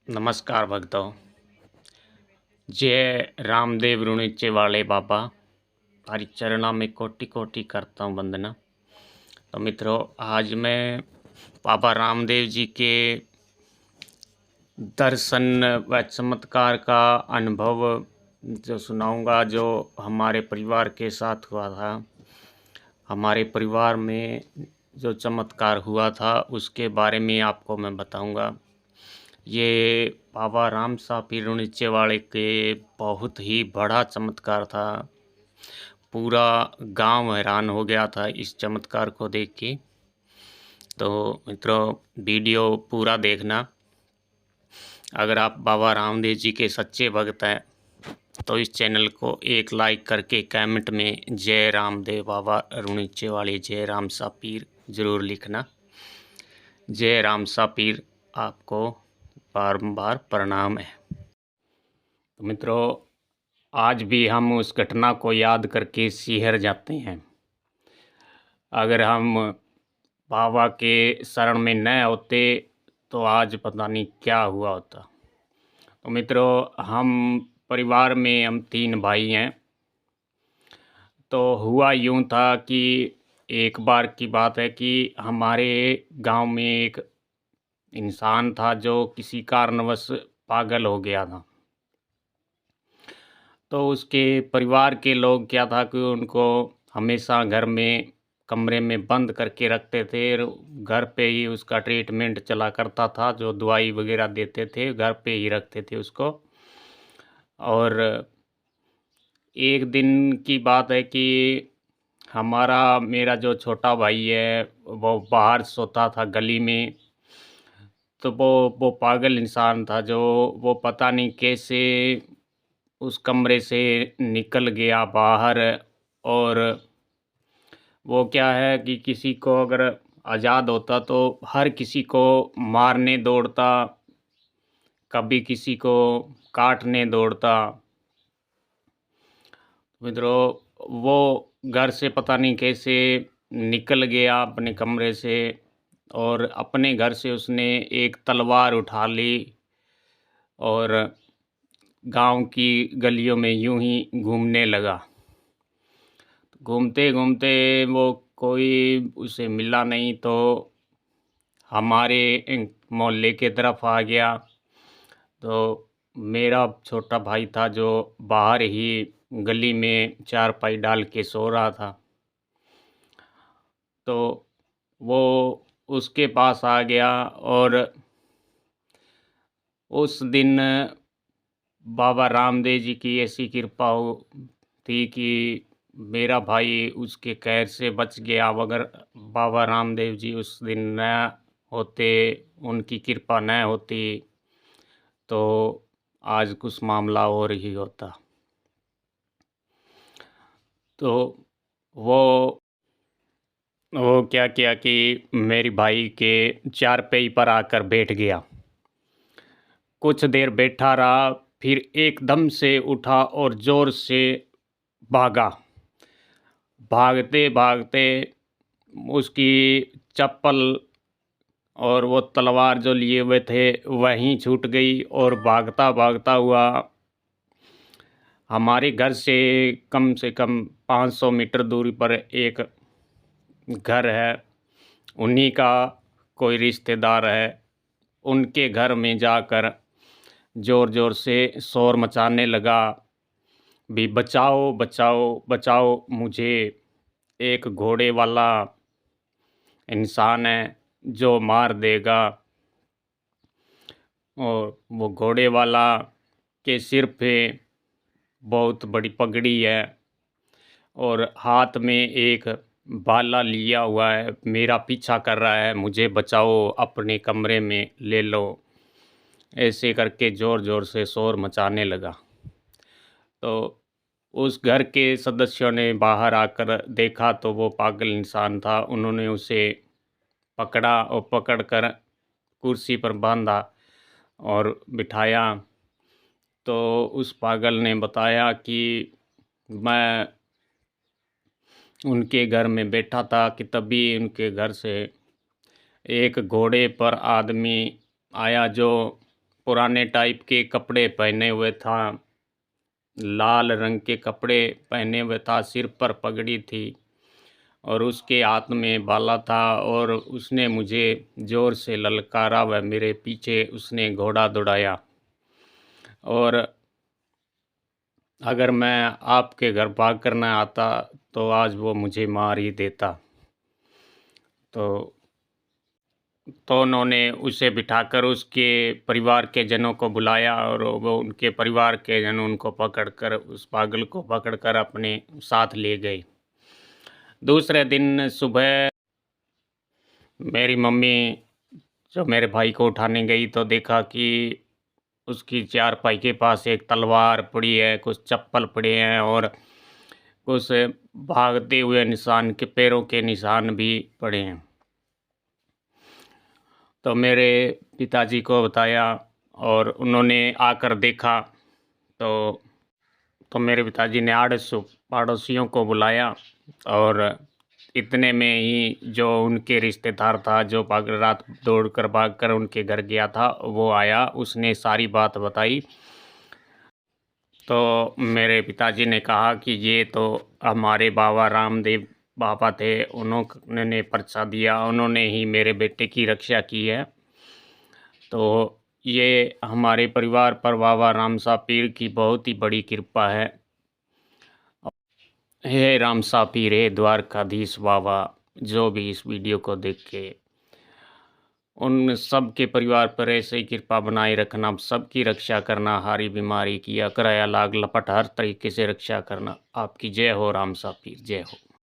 नमस्कार भक्तों। जय रामदेव रुणिचे वाले बाबा, हरि चरणा में कोटि कोटि करता हूँ वंदना। तो मित्रों, आज मैं बाबा रामदेव जी के दर्शन व चमत्कार का अनुभव जो सुनाऊंगा, जो हमारे परिवार के साथ हुआ था। हमारे परिवार में जो चमत्कार हुआ था उसके बारे में आपको मैं बताऊंगा। ये बाबा राम सा पीर रुणिचे वाले के बहुत ही बड़ा चमत्कार था। पूरा गांव हैरान हो गया था इस चमत्कार को देख के। तो मित्रों, वीडियो पूरा देखना। अगर आप बाबा रामदेव जी के सच्चे भक्त हैं तो इस चैनल को एक लाइक करके कमेंट में जय रामदेव बाबा रुणिचे वाले जय राम सा पीर ज़रूर लिखना। जय राम सा पीर आपको बारंबार प्रणाम है। तो मित्रों, आज भी हम उस घटना को याद करके सिहर जाते हैं। अगर हम बाबा के शरण में न होते तो आज पता नहीं क्या हुआ होता। तो मित्रों, हम परिवार में हम 3 भाई हैं। तो हुआ यूँ था कि एक बार की बात है कि हमारे गांव में एक इंसान था जो किसी कारणवश पागल हो गया था। तो उसके परिवार के लोग क्या था कि उनको हमेशा घर में कमरे में बंद करके रखते थे। घर पे ही उसका ट्रीटमेंट चला करता था, जो दवाई वगैरह देते थे घर पे ही रखते थे उसको। और एक दिन की बात है कि मेरा जो छोटा भाई है वो बाहर सोता था गली में। तो वो पागल इंसान था, जो वो पता नहीं कैसे उस कमरे से निकल गया बाहर। और वो क्या है कि किसी को अगर आज़ाद होता तो हर किसी को मारने दौड़ता, कभी किसी को काटने दौड़ता। मित्रों, वो घर से पता नहीं कैसे निकल गया अपने कमरे से, और अपने घर से उसने एक तलवार उठा ली और गांव की गलियों में यूं ही घूमने लगा। घूमते घूमते वो कोई उसे मिला नहीं, तो हमारे मोहल्ले के तरफ आ गया। तो मेरा छोटा भाई था जो बाहर ही गली में चारपाई डाल के सो रहा था। तो वो उसके पास आ गया, और उस दिन बाबा रामदेव जी की ऐसी कृपा हो थी कि मेरा भाई उसके कहर से बच गया। अगर बाबा रामदेव जी उस दिन न होते, उनकी कृपा न होती, तो आज कुछ मामला और ही होता। तो वो क्या किया कि मेरी भाई के चारपाई पर आकर बैठ गया। कुछ देर बैठा रहा, फिर एकदम से उठा और ज़ोर से भागा। भागते भागते उसकी चप्पल और वो तलवार जो लिए हुए थे वहीं छूट गई, और भागता भागता हुआ हमारे घर से कम 500 मीटर दूरी पर एक घर है, उन्हीं का कोई रिश्तेदार है। उनके घर में जाकर ज़ोर ज़ोर से शोर मचाने लगा, भी बचाओ बचाओ बचाओ मुझे, एक घोड़े वाला इंसान है जो मार देगा। और वो घोड़े वाला के सिर पे बहुत बड़ी पगड़ी है, और हाथ में एक भाला लिया हुआ है, मेरा पीछा कर रहा है, मुझे बचाओ, अपने कमरे में ले लो। ऐसे करके ज़ोर ज़ोर से शोर मचाने लगा। तो उस घर के सदस्यों ने बाहर आकर देखा तो वो पागल इंसान था। उन्होंने उसे पकड़ा और पकड़कर कुर्सी पर बांधा और बिठाया। तो उस पागल ने बताया कि मैं उनके घर में बैठा था कि तभी उनके घर से एक घोड़े पर आदमी आया, जो पुराने टाइप के कपड़े पहने हुए था, लाल रंग के कपड़े पहने हुए था, सिर पर पगड़ी थी और उसके हाथ में भाला था और उसने मुझे ज़ोर से ललकारा व मेरे पीछे उसने घोड़ा दौड़ाया और अगर मैं आपके घर भाग कर ना आता तो आज वो मुझे मार ही देता। तो उन्होंने उसे बिठाकर उसके परिवार के जनों को बुलाया और वो उनके परिवार के जन उनको पकड़कर उस पागल को पकड़कर अपने साथ ले गए। दूसरे दिन सुबह मेरी मम्मी जो मेरे भाई को उठाने गई तो देखा कि उसकी चारपाई के पास एक तलवार पड़ी है, कुछ चप्पल पड़े हैं और कुछ भागते हुए निशान के पैरों के निशान भी पड़े हैं। तो मेरे पिताजी को बताया और उन्होंने आकर देखा तो मेरे पिताजी ने पड़ोसियों को बुलाया और इतने में ही जो उनके रिश्तेदार था जो रात दौड़कर भागकर उनके घर गया था वो आया, उसने सारी बात बताई। तो मेरे पिताजी ने कहा कि ये तो हमारे बाबा रामदेव बाबा थे, उन्होंने पर्चा दिया, उन्होंने ही मेरे बेटे की रक्षा की है। तो ये हमारे परिवार पर बाबा रामसा पीर की बहुत ही बड़ी कृपा है। हे रामसा पीर, हे द्वारकाधीश बाबा, जो भी इस वीडियो को देख के उन सब के परिवार पर ऐसे ही कृपा बनाए रखना, सबकी रक्षा करना, हारी बीमारी की, अकराया लाग लपट हर तरीके से रक्षा करना। आपकी जय हो रामसा पीर, जय हो।